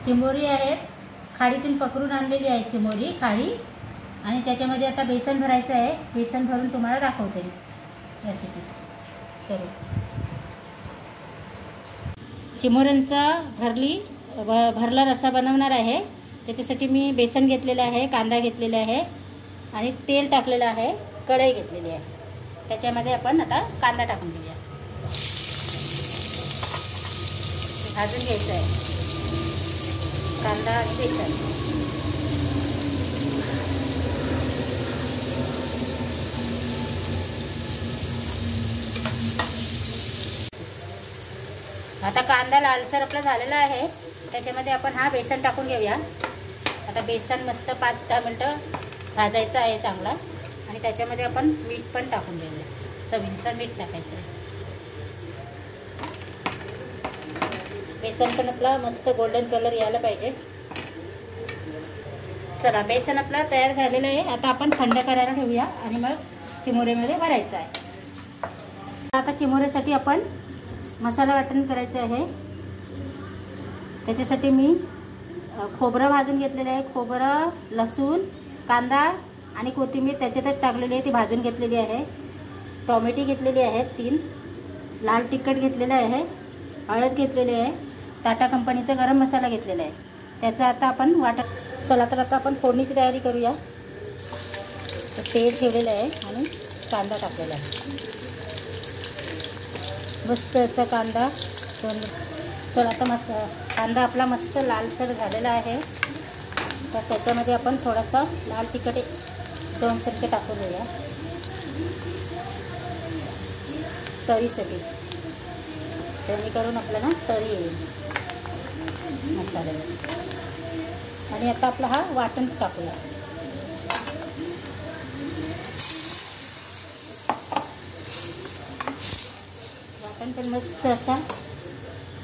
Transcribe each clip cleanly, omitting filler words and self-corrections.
चिंबोरी आहेत, खाडीतून पकडून आणलेली आहे चिंबोरी खाडी, आणि त्याच्यामध्ये आता बेसन भरायचं आहे. बेसन भरून तुम्हाला दाखवते रेसिपी करू. चिंबोऱ्यांचा भरला रस्सा बनवणार आहे. त्याच्यासाठी मी बेसन घेतलेलं आहे, कांदा घेतलेला आहे आणि तेल टाकलेलं आहे, कढई घेतलेली आहे. त्याच्यामध्ये आपण आता कांदा टाकून घेऊया. भाजून घ्यायचं आहे कांदा आणि बेसन. आता कांदा लालसर आपला झालेला आहे. त्याच्यामध्ये आपण हा बेसन टाकून घेऊया. आता बेसन मस्त 5-10 मिनटं भाजायचं आहे चांगला, आणि त्याच्यामध्ये आपण मीठ पण टाकून घेऊया. चवीनुसार मीठ टाकायचं आहे. बेसन पण आपला मस्त गोल्डन कलर यायला पाहिजे. चला, बेसन आपला तयार झालेलं आहे. आता आपण थंड करायला ठेवूया आणि मग चिमोऱ्यामध्ये भरायचं आहे. आता चिमोऱ्यासाठी आपण मसाला वाटण करायचं आहे. त्याच्यासाठी मी खोबरं भाजून घेतलेलं आहे. खोबरं, लसूण, कांदा आणि कोथिंबीर त्याच्यातच टाकलेली आहे, ती भाजून घेतलेली आहे. टोमॅटो घेतलेली आहेत 3, लाल तिखट घेतलेलं आहे, हळद घेतलेली आहे, टाटा कंपनीचा गरम मसाला घेतलेला आहे. त्याचा आता आपण वाटण. चला, तर आता आपण फोडणीची तयारी करूया. तेल ठेवलेलं आहे आणि कांदा टाकलेला आहे. मस्त असा कांदा. चला, आता कांदा आपला मस्त लालसर झालेला आहे. तर त्याच्यामध्ये आपण थोडासा लाल तिखट 2 चमचे टाकून देऊया तरीसाठी, जेणेकरून आपल्याला तरी येईल मसाल्याला. आणि आता आपला हा वाटण टाकूया. वाटण पण मस्त असा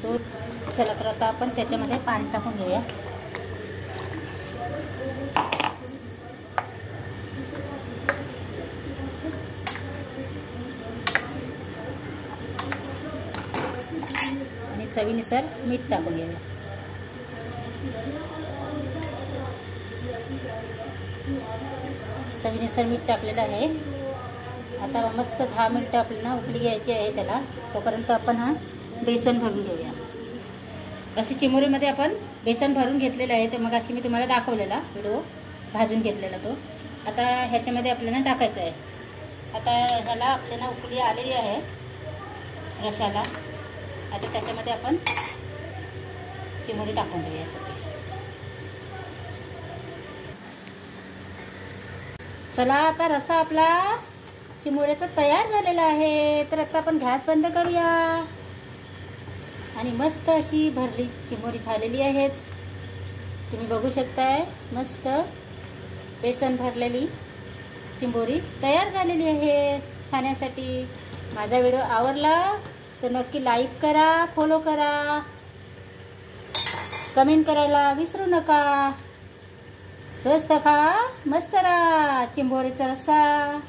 तो. चला, तर आता आपण त्याच्यामध्ये पाणी टाकून घेऊया. आणि चवीनुसार मीठ टाकून घेऊया. चवीनुसार मीठ टाकलेलं आहे. आता मस्त 10 मिनिटं आपल्याला उकळी घ्यायची आहे त्याला. तोपर्यंत आपण हा बेसन भरून घेऊया. अशी चिमोरीमध्ये आपण बेसन भरून घेतलेलं आहे. तर मग अशी मी तुम्हाला दाखवलेला व्हिडिओ भाजून घेतलेला तो. आता ह्याच्यामध्ये आपल्याला टाकायचं आहे. आता ह्याला आपल्याला उकळी आलेली आहे रसाला. आता त्याच्यामध्ये आपण चिमोरी टाकून घेऊया सगळी. चला, आता रस्सा आपला चिमोऱ्याचा तयार झालेला आहे. तर आता आपण गॅस बंद करूया. आणि मस्त अशी भरली चिमोरी झालेली आहेत. तुम्ही बघू शकताय, मस्त बेसन भरलेली चिंबोरी तयार झालेली आहे खाण्यासाठी. माझा व्हिडिओ आवडला तर नक्की लाईक करा, फॉलो करा, कमेंट करायला विसरू नका. स्वस्त खा, मस्त राहा. चिंबोरीचा रस्सा.